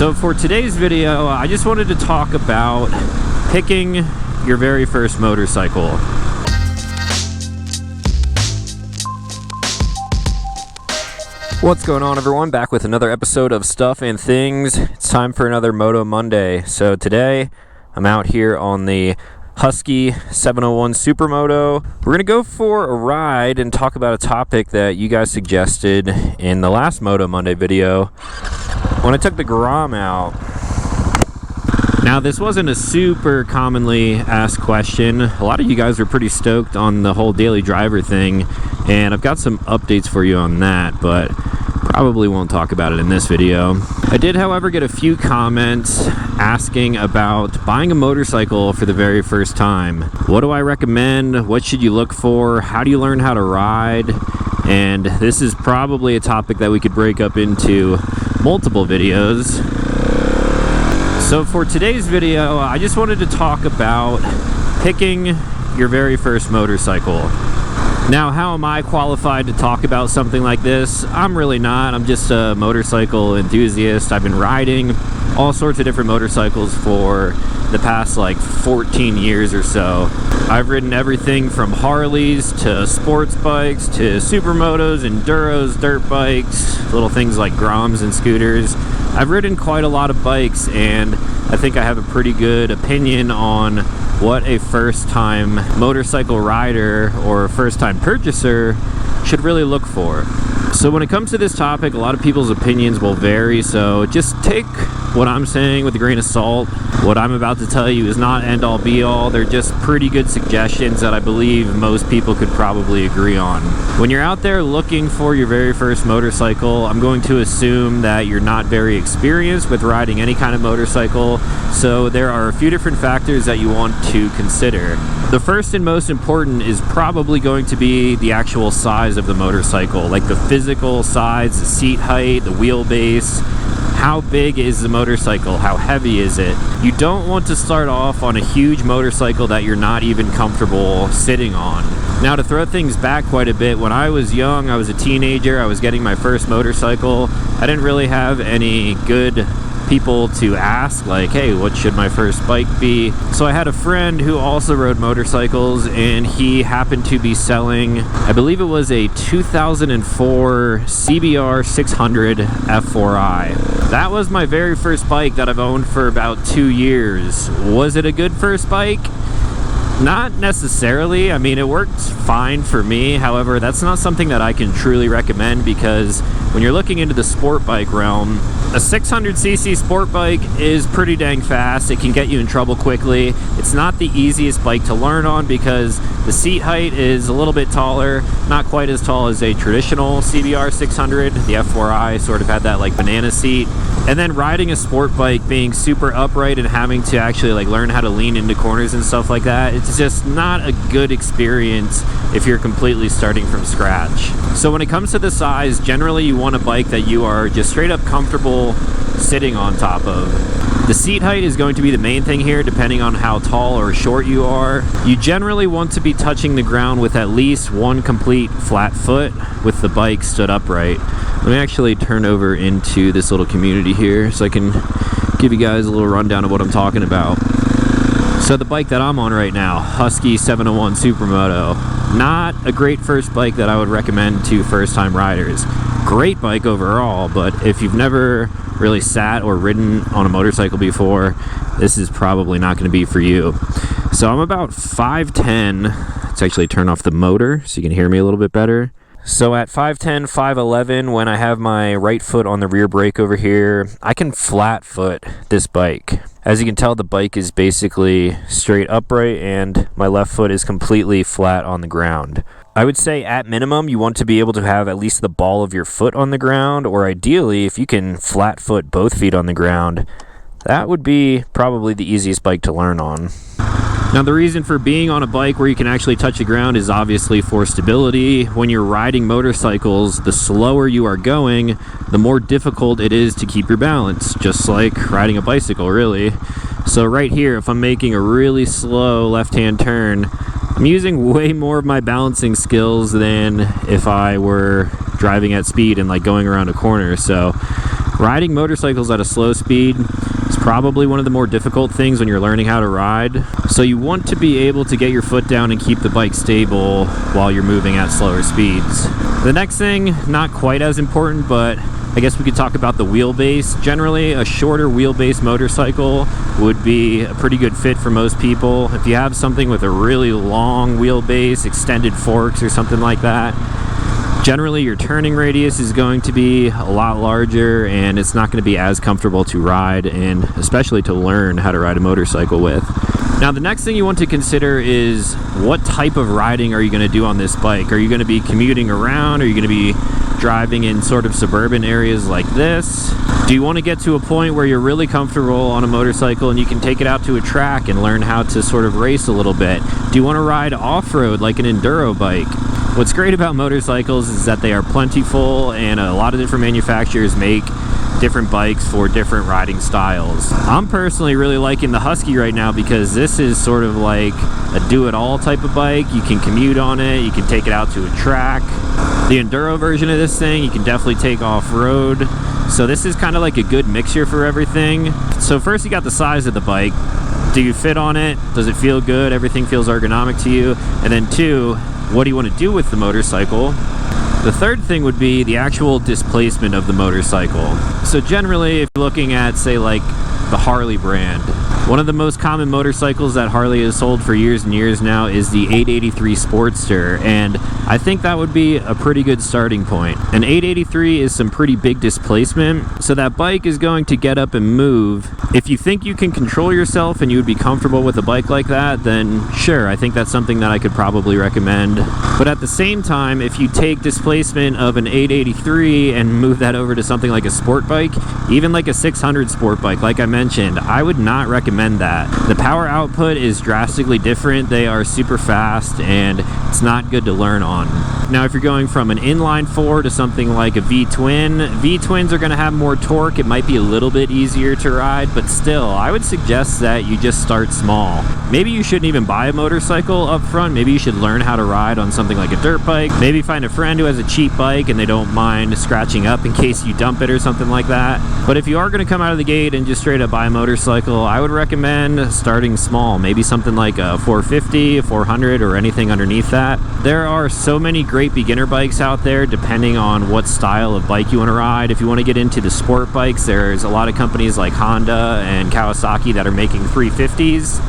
So for today's video, I just wanted to talk about picking your very first motorcycle. What's going on, everyone? Back with another episode of Stuff and Things. It's time for another Moto-Monday. So today, I'm out here on the Husky 701 Supermoto. We're going to go for a ride and talk about a topic that you guys suggested in the last Moto-Monday video when I took the Grom out. Now, this wasn't a super commonly asked question. A lot of you guys were pretty stoked on the whole daily driver thing, and I've got some updates for you on that, but probably won't talk about it in this video. I did, however, get a few comments asking about buying a motorcycle for the very first time. What do I recommend? What should you look for? How do you learn how to ride? And this is probably a topic that we could break up into multiple videos. So for today's video, I just wanted to talk about picking your very first motorcycle. Now, how am I qualified to talk about something like this? I'm really not. I'm just a motorcycle enthusiast. I've been riding all sorts of different motorcycles for the past like 14 years or so. I've ridden everything from Harleys to sports bikes to supermotos, enduros, dirt bikes, little things like Groms and scooters. I've ridden quite a lot of bikes, and I think I have a pretty good opinion on what a first-time motorcycle rider or first-time purchaser should really look for. So when it comes to this topic, a lot of people's opinions will vary, so just take what I'm saying with a grain of salt. What I'm about to tell you is not end-all be-all. They're just pretty good suggestions that I believe most people could probably agree on. When you're out there looking for your very first motorcycle, I'm going to assume that you're not very experienced with riding any kind of motorcycle, so there are a few different factors that you want to consider. The first and most important is probably going to be the actual size of the motorcycle, like the physical size, the seat height, the wheelbase. How big is the motorcycle? How heavy is it? You don't want to start off on a huge motorcycle that you're not even comfortable sitting on. Now, to throw things back quite a bit, when I was young, I was a teenager, I was getting my first motorcycle. I didn't really have any good people to ask, like, hey, what should my first bike be? So I had a friend who also rode motorcycles, and he happened to be selling, I believe it was a 2004 CBR 600 F4i. That was my very first bike that I've owned for about 2 years. Was it a good first bike? Not necessarily. I mean, it worked fine for me. However, that's not something that I can truly recommend, because when you're looking into the sport bike realm, a 600cc sport bike is pretty dang fast. It can get you in trouble quickly. It's not the easiest bike to learn on because the seat height is a little bit taller, not quite as tall as a traditional CBR 600. The F4i sort of had that like banana seat. And then riding a sport bike, being super upright and having to actually like learn how to lean into corners and stuff like that, it's just not a good experience if you're completely starting from scratch. So when it comes to the size, generally you want a bike that you are just straight up comfortable sitting on top of. The seat height is going to be the main thing here, depending on how tall or short you are. You generally want to be touching the ground with at least one complete flat foot with the bike stood upright. Let me actually turn over into this little community here so I can give you guys a little rundown of what I'm talking about. So the bike that I'm on right now, Husky 701 Supermoto, not a great first bike that I would recommend to first-time riders. Great bike overall, but if you've never really sat or ridden on a motorcycle before, this is probably not going to be for you. So I'm about 5'10". Let's actually turn off the motor so you can hear me a little bit better. So at 5'10", 5'11", when I have my right foot on the rear brake over here, I can flat foot this bike. As you can tell, the bike is basically straight upright and my left foot is completely flat on the ground. I would say at minimum, you want to be able to have at least the ball of your foot on the ground, or ideally, if you can flat foot both feet on the ground, that would be probably the easiest bike to learn on. Now, the reason for being on a bike where you can actually touch the ground is obviously for stability. When you're riding motorcycles, the slower you are going, the more difficult it is to keep your balance, just like riding a bicycle, really. So right here, if I'm making a really slow left-hand turn, I'm using way more of my balancing skills than if I were driving at speed and like going around a corner. So Riding motorcycles at a slow speed is probably one of the more difficult things when you're learning how to ride. So you want to be able to get your foot down and keep the bike stable while you're moving at slower speeds. The next thing, not quite as important, but I guess we could talk about the wheelbase. Generally, a shorter wheelbase motorcycle would be a pretty good fit for most people. If you have something with a really long wheelbase, extended forks or something like that, generally your turning radius is going to be a lot larger and it's not going to be as comfortable to ride, and especially to learn how to ride a motorcycle with. Now the next thing you want to consider is what type of riding are you going to do on this bike? Are you going to be commuting around? Are you going to be driving in sort of suburban areas like this? Do you want to get to a point where you're really comfortable on a motorcycle and you can take it out to a track and learn how to sort of race a little bit? Do you want to ride off-road like an enduro bike? What's great about motorcycles is that they are plentiful, and a lot of different manufacturers make different bikes for different riding styles. I'm personally really liking the Husky right now because this is sort of like a do-it-all type of bike. You can commute on it, you can take it out to a track. The enduro version of this thing you can definitely take off-road. So this is kind of like a good mixture for everything. So first you got the size of the bike. Do you fit on it? Does it feel good? Everything feels ergonomic to you? And then two, what do you want to do with the motorcycle? The third thing would be the actual displacement of the motorcycle. So generally, if you're looking at, say, like the Harley brand, one of the most common motorcycles that Harley has sold for years and years now is the 883 Sportster, and I think that would be a pretty good starting point. An 883 is some pretty big displacement, so that bike is going to get up and move. If you think you can control yourself and you would be comfortable with a bike like that, then sure, I think that's something that I could probably recommend. But at the same time, if you take displacement of an 883 and move that over to something like a sport bike, even like a 600 sport bike, like I mentioned, I would not recommend that. The power output is drastically different. They are super fast and it's not good to learn on. Now, if you're going from an inline four to something like a V-twin, V-twins are going to have more torque. It might be a little bit easier to ride, but still, I would suggest that you just start small. Maybe you shouldn't even buy a motorcycle up front. Maybe you should learn how to ride on something like a dirt bike. Maybe find a friend who has a cheap bike and they don't mind scratching up in case you dump it or something like that. But if you are going to come out of the gate and just straight up buy a motorcycle, I would recommend starting small. Maybe something like a 450, a 400, or anything underneath that. There are so many great beginner bikes out there depending on what style of bike you want to ride. If you want to get into the sport bikes, there's a lot of companies like Honda and Kawasaki that are making 350s.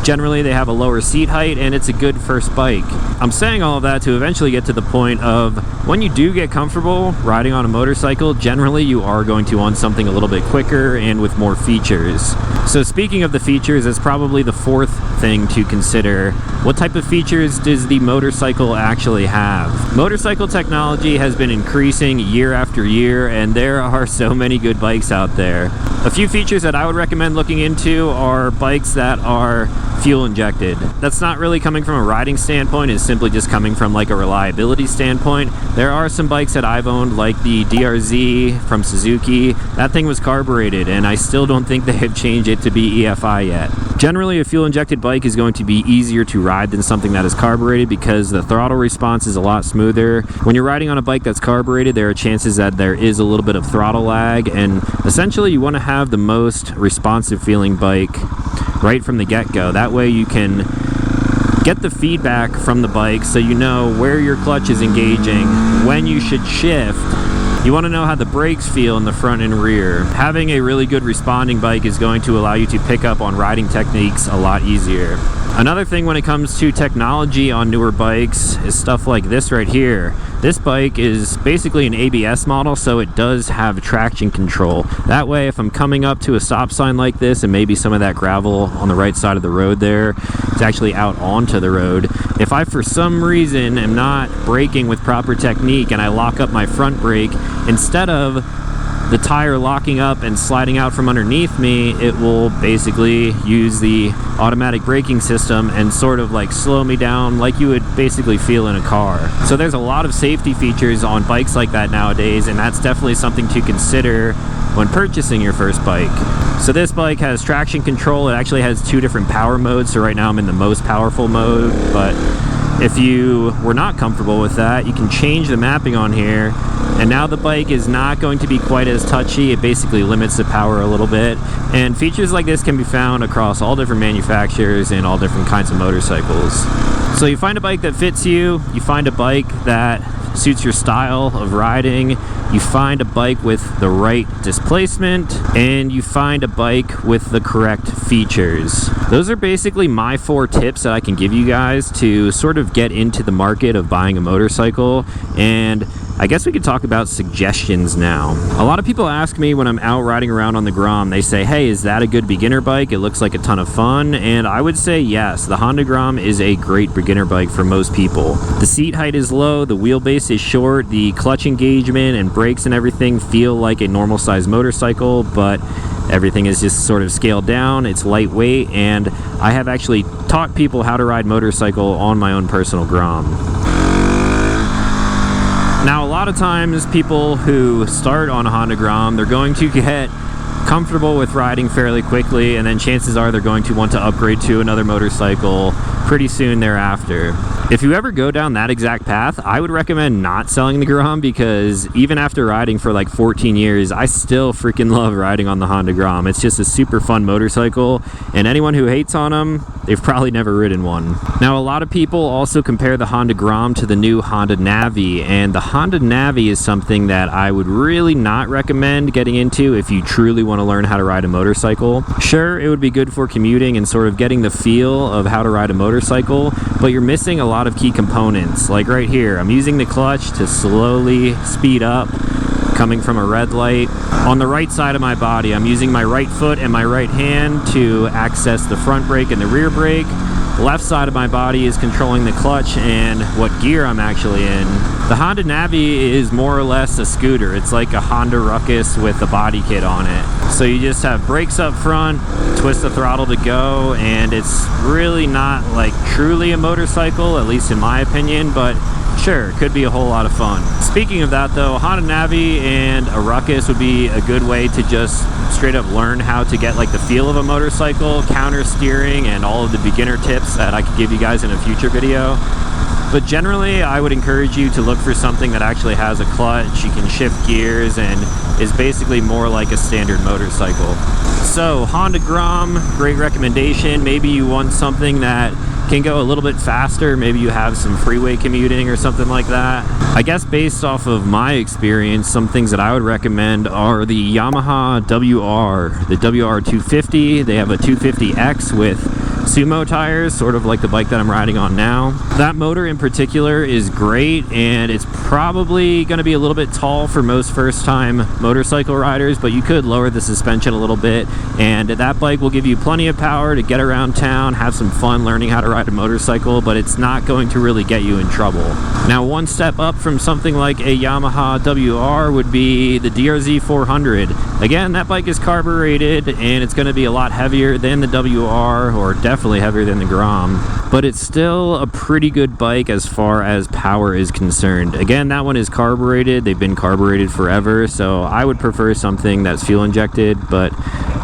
Generally, they have a lower seat height, and it's a good first bike. I'm saying all of that to eventually get to the point of when you do get comfortable riding on a motorcycle, generally you are going to want something a little bit quicker and with more features. So speaking of the features, that's probably the fourth thing to consider. What type of features does the motorcycle actually have? Motorcycle technology has been increasing year after year, and there are so many good bikes out there. A few features that I would recommend looking into are bikes that are fuel injected. That's not really coming from a riding standpoint, it's simply just coming from like a reliability standpoint. There are some bikes that I've owned, like the DRZ from Suzuki. That thing was carbureted, and I still don't think they have changed it to be EFI yet. Generally, a fuel injected bike is going to be easier to ride than something that is carbureted because the throttle response is a lot smoother. When you're riding on a bike that's carbureted, there are chances that there is a little bit of throttle lag, and essentially you want to have the most responsive feeling bike right from the get-go. That way you can get the feedback from the bike so you know where your clutch is engaging, when you should shift. You want to know how the brakes feel in the front and rear. Having a really good responding bike is going to allow you to pick up on riding techniques a lot easier. Another thing when it comes to technology on newer bikes is stuff like this right here. This bike is basically an ABS model, so it does have traction control. That way, if I'm coming up to a stop sign like this and maybe some of that gravel on the right side of the road there, it's actually out onto the road. If I, for some reason, am not braking with proper technique and I lock up my front brake, instead of the tire locking up and sliding out from underneath me, it will basically use the automatic braking system and sort of like slow me down like you would basically feel in a car. So there's a lot of safety features on bikes like that nowadays, and that's definitely something to consider when purchasing your first bike. So this bike has traction control. It actually has two different power modes, so right now I'm in the most powerful mode, but If you were not comfortable with that, you can change the mapping on here, and now the bike is not going to be quite as touchy. It basically limits the power a little bit, and features like this can be found across all different manufacturers and all different kinds of motorcycles. So you find a bike that fits you, you find a bike that suits your style of riding, you find a bike with the right displacement, and you find a bike with the correct features. Those are basically my 4 tips that I can give you guys to sort of get into the market of buying a motorcycle. And I guess we could talk about suggestions now. A lot of people ask me when I'm out riding around on the Grom, they say, hey, is that a good beginner bike? It looks like a ton of fun. And I would say yes, the Honda Grom is a great beginner bike for most people. The seat height is low, the wheelbase is short, the clutch engagement and brakes and everything feel like a normal size motorcycle, but everything is just sort of scaled down, it's lightweight, and I have actually taught people how to ride motorcycle on my own personal Grom. Now, a lot of times people who start on a Honda Grom, they're going to get comfortable with riding fairly quickly, and then chances are they're going to want to upgrade to another motorcycle pretty soon thereafter. If you ever go down that exact path, I would recommend not selling the Grom, because even after riding for like 14 years, I still freaking love riding on the Honda Grom. It's just a super fun motorcycle, and anyone who hates on them, they've probably never ridden one. Now, a lot of people also compare the Honda Grom to the new Honda Navi, and the Honda Navi is something that I would really not recommend getting into if you truly want to learn how to ride a motorcycle. Sure, it would be good for commuting and sort of getting the feel of how to ride a motorcycle, but you're missing a lot of key components. Like right here, I'm using the clutch to slowly speed up, coming from a red light. On the right side of my body, I'm using my right foot and my right hand to access the front brake and the rear brake. The left side of my body is controlling the clutch and what gear I'm actually in. The Honda Navi is more or less a scooter. It's like a Honda Ruckus with a body kit on it. So you just have brakes up front, twist the throttle to go, and it's really not like truly a motorcycle, at least in my opinion, but sure, could be a whole lot of fun. Speaking of that though, Honda Navi and a Ruckus would be a good way to just straight up learn how to get like the feel of a motorcycle, counter steering, and all of the beginner tips that I could give you guys in a future video. But generally, I would encourage you to look for something that actually has a clutch, you can shift gears, and is basically more like a standard motorcycle. So, Honda Grom, great recommendation. Maybe you want something that can go a little bit faster, maybe you have some freeway commuting or something like that. I guess based off of my experience, some things that I would recommend are the Yamaha WR, the WR 250. They have a 250X with sumo tires, sort of like the bike that I'm riding on now. That motor in particular is great, and it's probably going to be a little bit tall for most first-time motorcycle riders, but you could lower the suspension a little bit, and that bike will give you plenty of power to get around town, have some fun learning how to ride a motorcycle, but it's not going to really get you in trouble. Now, one step up from something like a Yamaha WR would be the DRZ 400. Again, that bike is carbureted, and it's going to be a lot heavier than the WR, or definitely heavier than the Grom, but it's still a pretty good bike as far as power is concerned. Again, that one is carbureted. They've been carbureted forever, so I would prefer something that's fuel injected, but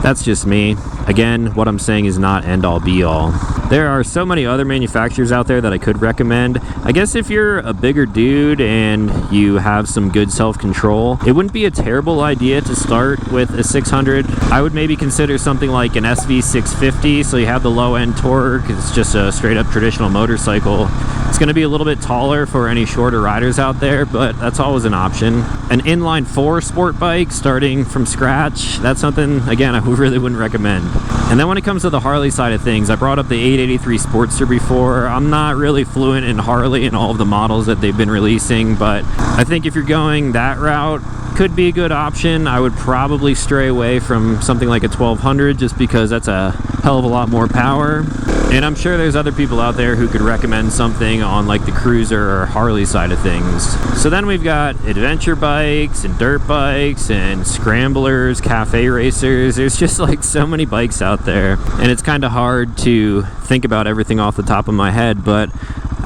that's just me. Again, what I'm saying is not end all be all. There are so many other manufacturers out there that I could recommend. I guess if you're a bigger dude and you have some good self-control, it wouldn't be a terrible idea to start with a 600. I would maybe consider something like an SV650, so you have the low end torque. It's just a straight up traditional motorcycle. It's going to be a little bit taller for any shorter riders out there, but that's always an option. An inline 4 sport bike starting from scratch, that's something, again, I really wouldn't recommend. And then when it comes to the Harley side of things, I brought up the 883 Sportster before. I'm not really fluent in Harley and all of the models that they've been releasing, but I think if you're going that route, could be a good option. I would probably stray away from something like a 1200 just because that's a hell of a lot more power. And I'm sure there's other people out there who could recommend something on like the cruiser or Harley side of things. So then we've got adventure bikes and dirt bikes and scramblers, cafe racers. There's just like so many bikes out there, and it's kind of hard to think about everything off the top of my head, but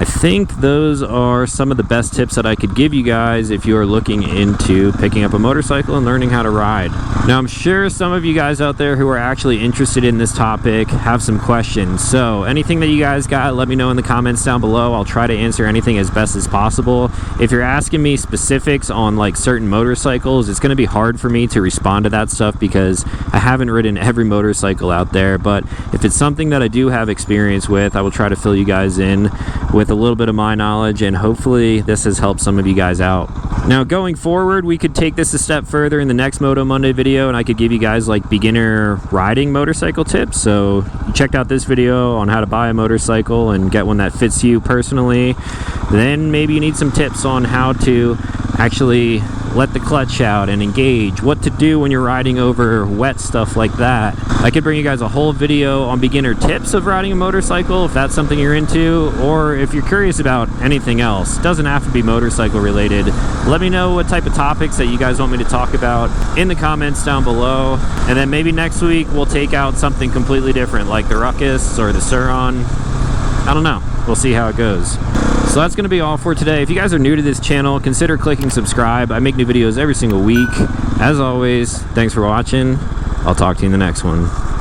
I think those are some of the best tips that I could give you guys if you are looking into picking up a motorcycle and learning how to ride. Now, I'm sure some of you guys out there who are actually interested in this topic have some questions. So anything that you guys got, let me know in the comments down below. I'll try to answer anything as best as possible. If you're asking me specifics on like certain motorcycles, it's going to be hard for me to respond to that stuff because I haven't ridden every motorcycle out there. But if it's something that I do have experience with, I will try to fill you guys in with a little bit of my knowledge, and hopefully this has helped some of you guys out. Now, going forward, we could take this a step further in the next Moto Monday video, and I could give you guys like beginner riding motorcycle tips. So you checked out this video on how to buy a motorcycle and get one that fits you personally. Then maybe you need some tips on how to actually let the clutch out and engage, what to do when you're riding over wet stuff like that. I could bring you guys a whole video on beginner tips of riding a motorcycle if that's something you're into, or if you're curious about anything else. It doesn't have to be motorcycle related. Let me know what type of topics that you guys want me to talk about in the comments down below, and then maybe next week we'll take out something completely different like the Ruckus or the Suron. I don't know. We'll see how it goes. So that's going to be all for today. If you guys are new to this channel, consider clicking subscribe. I make new videos every single week. As always, thanks for watching. I'll talk to you in the next one.